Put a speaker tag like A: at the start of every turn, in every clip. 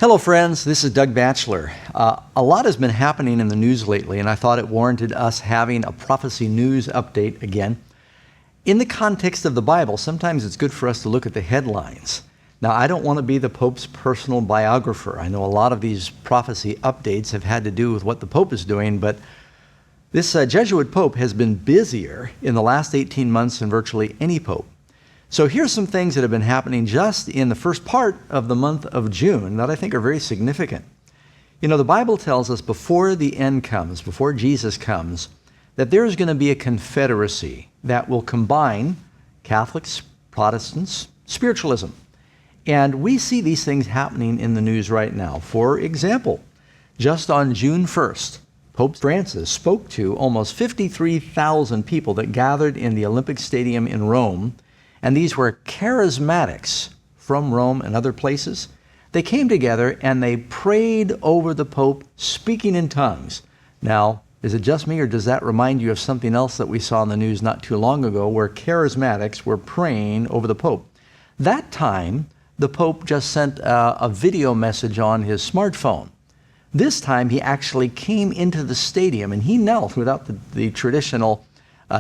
A: Hello friends, this is Doug Batchelor. A lot has been happening in the news lately, and I thought it warranted us having a prophecy news update again. In the context of the Bible, sometimes it's good for us to look at the headlines. Now, I don't want to be the Pope's personal biographer. I know a lot of these prophecy updates have had to do with what the Pope is doing, but this Jesuit Pope has been busier in the last 18 months than virtually any Pope. So here's some things that have been happening just in the first part of the month of June that I think are very significant. You know, the Bible tells us before the end comes, before Jesus comes, that there is going to be a confederacy that will combine Catholics, Protestants, spiritualism. And we see these things happening in the news right now. For example, just on June 1st, Pope Francis spoke to almost 53,000 people that gathered in the Olympic Stadium in Rome. And these were charismatics from Rome and other places. They came together and they prayed over the Pope, speaking in tongues. Now, is it just me, or does that remind you of something else that we saw in the news not too long ago, where charismatics were praying over the Pope? That time, the Pope just sent a video message on his smartphone. This time, he actually came into the stadium and he knelt without the traditional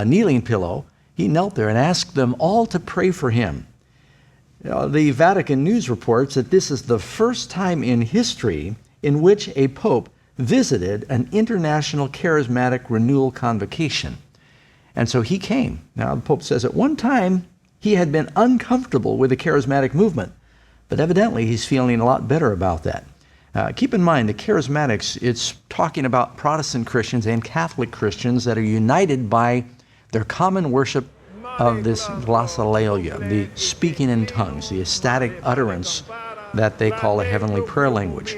A: kneeling pillow. He knelt there and asked them all to pray for him. The Vatican News reports that this is the first time in history in which a pope visited an international charismatic renewal convocation. And so he came. Now, the Pope says at one time he had been uncomfortable with the charismatic movement, but evidently he's feeling a lot better about that. Keep in mind, the charismatics, it's talking about Protestant Christians and Catholic Christians that are united by their common worship of this glossolalia, the speaking in tongues, the ecstatic utterance that they call a heavenly prayer language.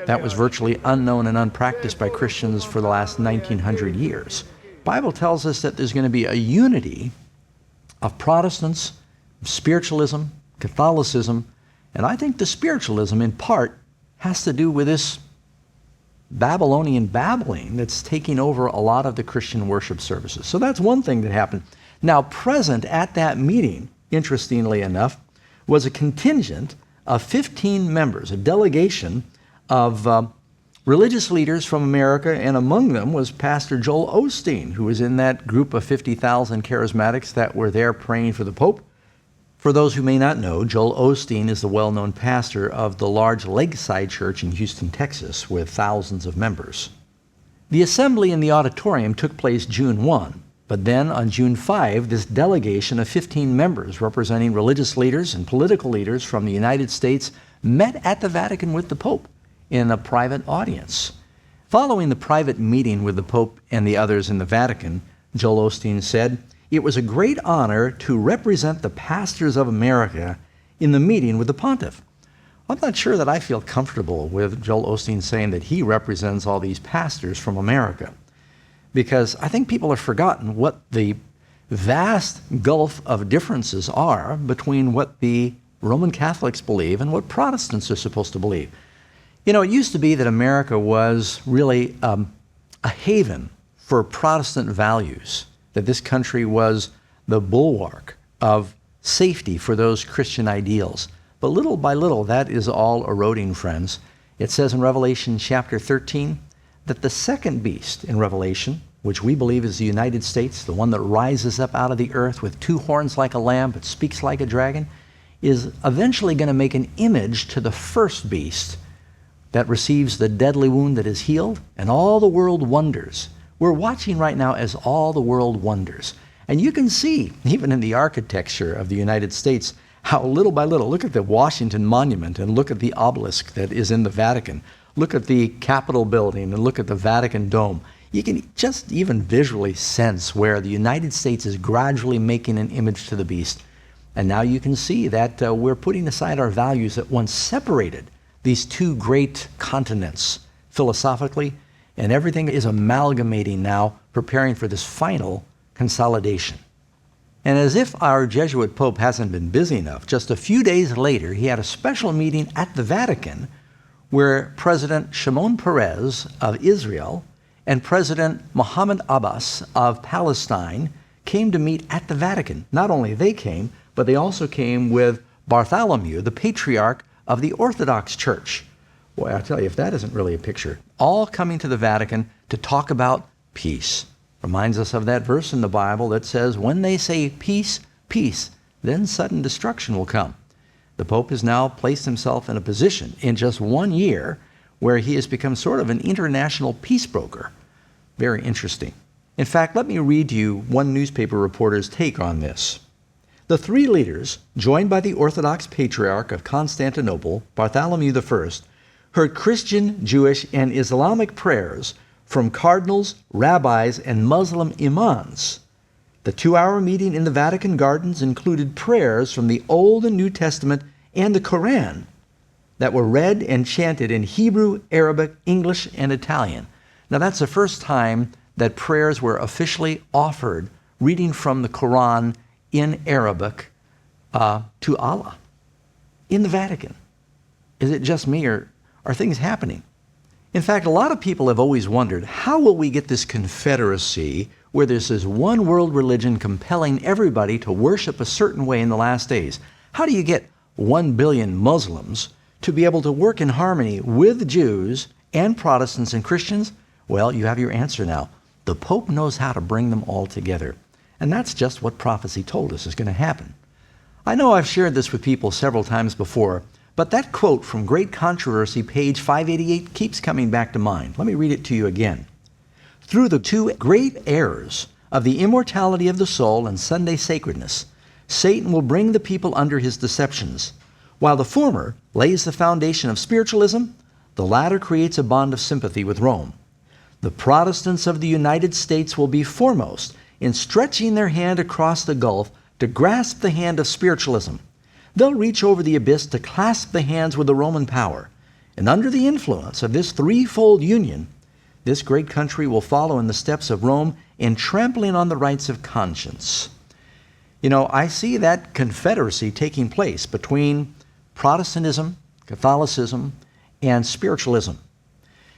A: That was virtually unknown and unpracticed by Christians for the last 1900 years. The Bible tells us that there's going to be a unity of Protestants, spiritualism, Catholicism, and I think the spiritualism in part has to do with this Babylonian babbling that's taking over a lot of the Christian worship services. So that's one thing that happened. Now, present at that meeting, interestingly enough, was a contingent of 15 members, a delegation of religious leaders from America, and among them was Pastor Joel Osteen, who was in that group of 50,000 charismatics that were there praying for the Pope. For those who may not know, Joel Osteen is the well-known pastor of the large Lakeside Church in Houston, Texas, with thousands of members. The assembly in the auditorium took place June 1, but then on June 5, this delegation of 15 members representing religious leaders and political leaders from the United States met at the Vatican with the Pope in a private audience. Following the private meeting with the Pope and the others in the Vatican, Joel Osteen said, "It was a great honor to represent the pastors of America in the meeting with the pontiff." I'm not sure that I feel comfortable with Joel Osteen saying that he represents all these pastors from America, because I think people have forgotten what the vast gulf of differences are between what the Roman Catholics believe and what Protestants are supposed to believe. You know, it used to be that America was really a haven for Protestant values, that this country was the bulwark of safety for those Christian ideals. But little by little, that is all eroding, friends. It says in Revelation chapter 13 that the second beast in Revelation, which we believe is the United States, the one that rises up out of the earth with two horns like a lamb but speaks like a dragon, is eventually going to make an image to the first beast that receives the deadly wound that is healed, and all the world wonders. We're watching right now as all the world wonders. And you can see, even in the architecture of the United States, how little by little, look at the Washington Monument and look at the obelisk that is in the Vatican. Look at the Capitol building and look at the Vatican Dome. You can just even visually sense where the United States is gradually making an image to the beast. And now you can see that we're putting aside our values that once separated these two great continents philosophically, and everything is amalgamating now, preparing for this final consolidation. And as if our Jesuit Pope hasn't been busy enough, just a few days later, he had a special meeting at the Vatican where President Shimon Peres of Israel and President Mohammed Abbas of Palestine came to meet at the Vatican. Not only they came, but they also came with Bartholomew, the patriarch of the Orthodox Church. Boy, I tell you, if that isn't really a picture. All coming to the Vatican to talk about peace. Reminds us of that verse in the Bible that says, when they say peace, peace, then sudden destruction will come. The Pope has now placed himself in a position in just 1 year where he has become sort of an international peace broker. Very interesting. In fact, let me read you one newspaper reporter's take on this. The three leaders, joined by the Orthodox Patriarch of Constantinople, Bartholomew I, heard Christian, Jewish, and Islamic prayers from cardinals, rabbis, and Muslim imams. The 2-hour meeting in the Vatican Gardens included prayers from the Old and New Testament and the Quran that were read and chanted in Hebrew, Arabic, English, and Italian. Now, that's the first time that prayers were officially offered, reading from the Quran in Arabic to Allah in the Vatican. Is it just me, or are things happening? In fact, a lot of people have always wondered, how will we get this confederacy where there's this one world religion compelling everybody to worship a certain way in the last days? How do you get 1 billion Muslims to be able to work in harmony with Jews and Protestants and Christians? Well, you have your answer now. The Pope knows how to bring them all together. And that's just what prophecy told us is going to happen. I know I've shared this with people several times before, but that quote from Great Controversy, page 588, keeps coming back to mind. Let me read it to you again. Through the two great errors of the immortality of the soul and Sunday sacredness, Satan will bring the people under his deceptions. While the former lays the foundation of spiritualism, the latter creates a bond of sympathy with Rome. The Protestants of the United States will be foremost in stretching their hand across the gulf to grasp the hand of spiritualism. They'll reach over the abyss to clasp the hands with the Roman power. And under the influence of this threefold union, this great country will follow in the steps of Rome in trampling on the rights of conscience. You know, I see that confederacy taking place between Protestantism, Catholicism, and spiritualism.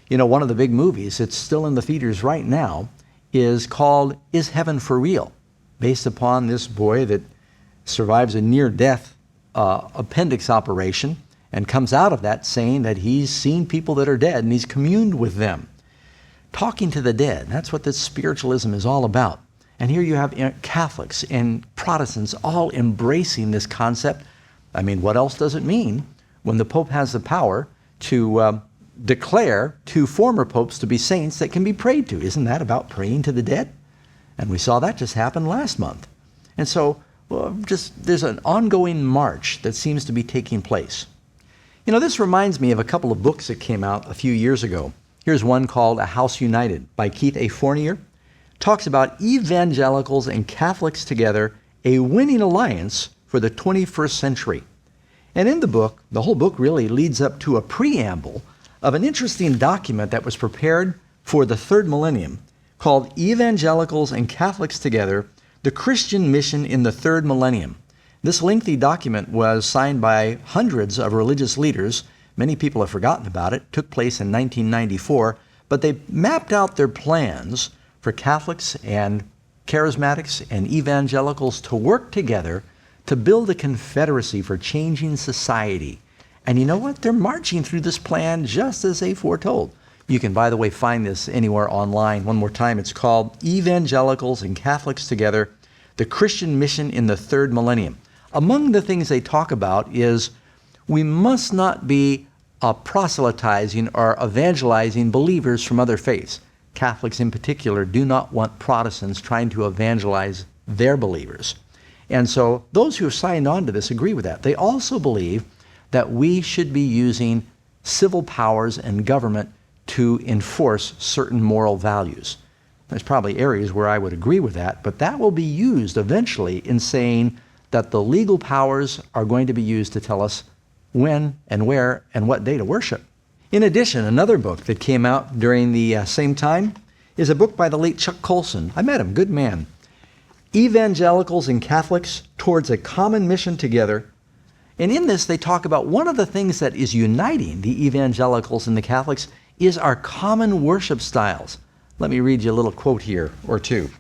A: You know, one of the big movies, it's still in the theaters right now, is called Is Heaven for Real? Based upon this boy that survives a near-death appendix operation and comes out of that saying that he's seen people that are dead and he's communed with them. Talking to the dead, that's what this spiritualism is all about. And here you have Catholics and Protestants all embracing this concept. I mean, what else does it mean when the Pope has the power to declare two former popes to be saints that can be prayed to? Isn't that about praying to the dead? And we saw that just happen last month. And so there's an ongoing march that seems to be taking place. You know, this reminds me of a couple of books that came out a few years ago. Here's one called A House United by Keith A. Fournier. Talks about evangelicals and Catholics together, a winning alliance for the 21st century. And in the book, the whole book really leads up to a preamble of an interesting document that was prepared for the third millennium called Evangelicals and Catholics Together, the Christian Mission in the Third Millennium. This lengthy document was signed by hundreds of religious leaders. Many people have forgotten about it. It took place in 1994, but they mapped out their plans for Catholics and Charismatics and Evangelicals to work together to build a confederacy for changing society. And you know what? They're marching through this plan just as they foretold. You can, by the way, find this anywhere online. One more time, it's called Evangelicals and Catholics Together, the Christian Mission in the Third Millennium. Among the things they talk about is we must not be proselytizing or evangelizing believers from other faiths. Catholics in particular do not want Protestants trying to evangelize their believers. And so those who have signed on to this agree with that. They also believe that we should be using civil powers and government to enforce certain moral values. There's probably areas where I would agree with that, but that will be used eventually in saying that the legal powers are going to be used to tell us when and where and what day to worship. In addition, another book that came out during the same time is a book by the late Chuck Colson. I met him, good man. Evangelicals and Catholics Towards a Common Mission Together. And in this, they talk about one of the things that is uniting the evangelicals and the Catholics is our common worship styles. Let me read you a little quote here or two.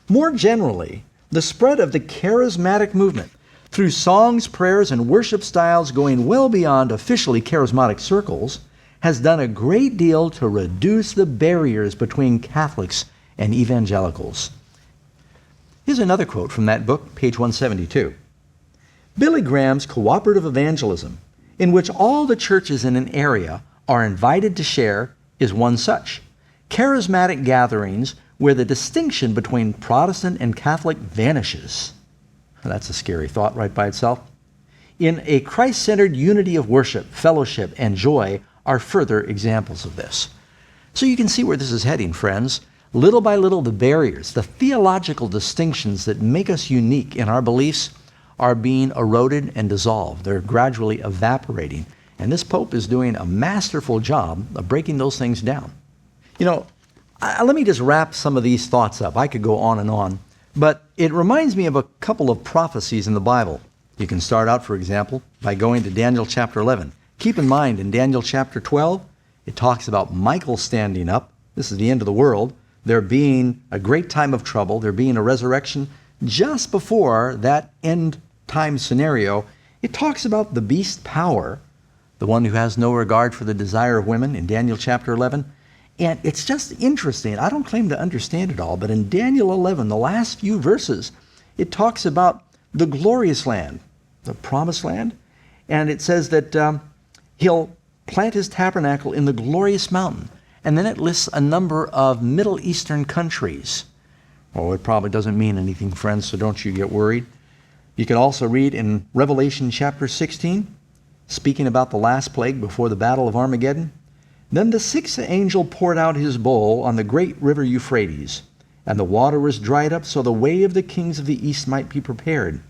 A: More generally, the spread of the charismatic movement through songs, prayers, and worship styles going well beyond officially charismatic circles has done a great deal to reduce the barriers between Catholics and evangelicals. Here's another quote from that book, page 172. Billy Graham's cooperative evangelism, in which all the churches in an area are invited to share, is one such. Charismatic gatherings where the distinction between Protestant and Catholic vanishes. That's a scary thought right by itself. In a Christ-centered unity of worship, fellowship, and joy are further examples of this. So you can see where this is heading, friends. Little by little, the barriers, the theological distinctions that make us unique in our beliefs are being eroded and dissolved. They're gradually evaporating. And this Pope is doing a masterful job of breaking those things down. Let me just wrap some of these thoughts up. I could go on, but it reminds me of a couple of prophecies in the Bible. You can start out, for example, by going to Daniel chapter 11. Keep in mind, in Daniel chapter 12, it talks about Michael standing up. This is the end of the world. There being a great time of trouble. There being a resurrection. Just before that end time scenario, it talks about the beast power, the one who has no regard for the desire of women in Daniel chapter 11. And it's just interesting. I don't claim to understand it all, but in Daniel 11, the last few verses, it talks about the glorious land, the promised land. And it says that he'll plant his tabernacle in the glorious mountain. And then it lists a number of Middle Eastern countries. Oh, it probably doesn't mean anything, friends, so don't you get worried. You can also read in Revelation chapter 16, speaking about the last plague before the battle of Armageddon. Then the sixth angel poured out his bowl on the great river Euphrates, and the water was dried up, so the way of the kings of the east might be prepared.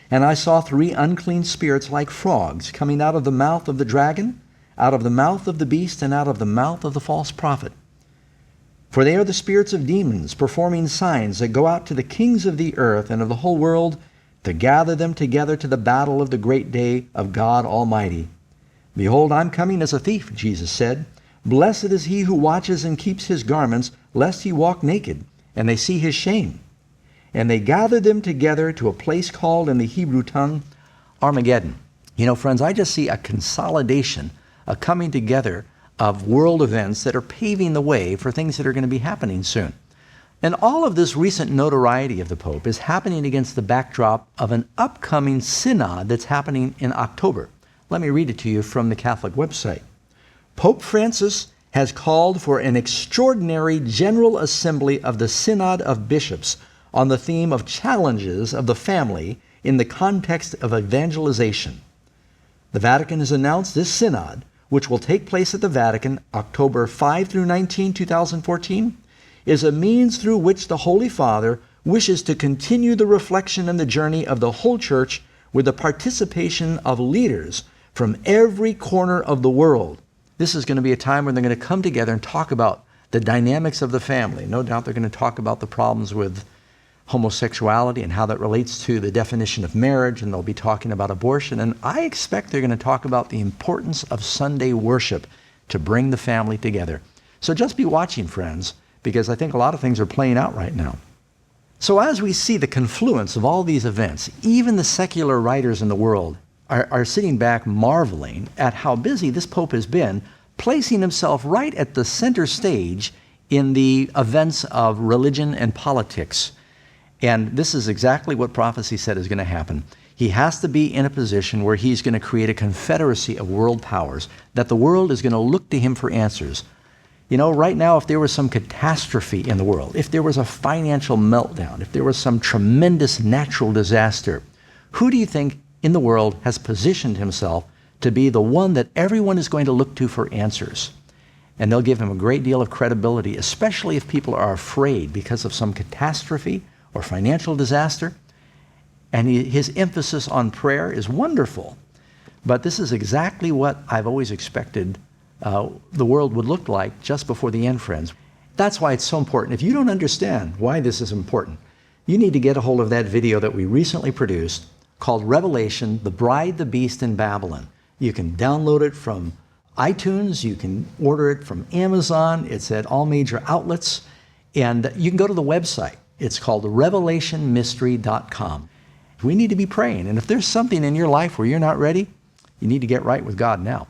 A: And I saw 3 unclean spirits like frogs coming out of the mouth of the dragon, out of the mouth of the beast, and out of the mouth of the false prophet. For they are the spirits of demons, performing signs that go out to the kings of the earth and of the whole world to gather them together to the battle of the great day of God Almighty. Behold, I'm coming as a thief, Jesus said. Blessed is he who watches and keeps his garments, lest he walk naked, and they see his shame. And they gathered them together to a place called in the Hebrew tongue Armageddon. Friends, I just see a consolidation, a coming together of world events that are paving the way for things that are going to be happening soon. And all of this recent notoriety of the Pope is happening against the backdrop of an upcoming synod that's happening in October. Let me read it to you from the Catholic website. Pope Francis has called for an extraordinary General Assembly of the Synod of Bishops on the theme of challenges of the family in the context of evangelization. The Vatican has announced this synod, which will take place at the Vatican October 5 through 19, 2014, is a means through which the Holy Father wishes to continue the reflection and the journey of the whole Church with the participation of leaders from every corner of the world. This is going to be a time when they're going to come together and talk about the dynamics of the family. No doubt they're going to talk about the problems with homosexuality and how that relates to the definition of marriage, and they'll be talking about abortion. And I expect they're going to talk about the importance of Sunday worship to bring the family together. So just be watching, friends, because I think a lot of things are playing out right now. So as we see the confluence of all these events, even the secular writers in the world are sitting back marveling at how busy this Pope has been, placing himself right at the center stage in the events of religion and politics. And this is exactly what prophecy said is going to happen. He has to be in a position where he's going to create a confederacy of world powers, that the world is going to look to him for answers. Right now, if there was some catastrophe in the world, if there was a financial meltdown, if there was some tremendous natural disaster, who do you think in the world has positioned himself to be the one that everyone is going to look to for answers? And they'll give him a great deal of credibility, especially if people are afraid because of some catastrophe or financial disaster. And his emphasis on prayer is wonderful. But this is exactly what I've always expected the world would look like just before the end, friends. That's why it's so important. If you don't understand why this is important, you need to get a hold of that video that we recently produced called Revelation, the Bride, the Beast, and Babylon. You can download it from iTunes. You can order it from Amazon. It's at all major outlets. And you can go to the website. It's called revelationmystery.com. We need to be praying. And if there's something in your life where you're not ready, you need to get right with God now.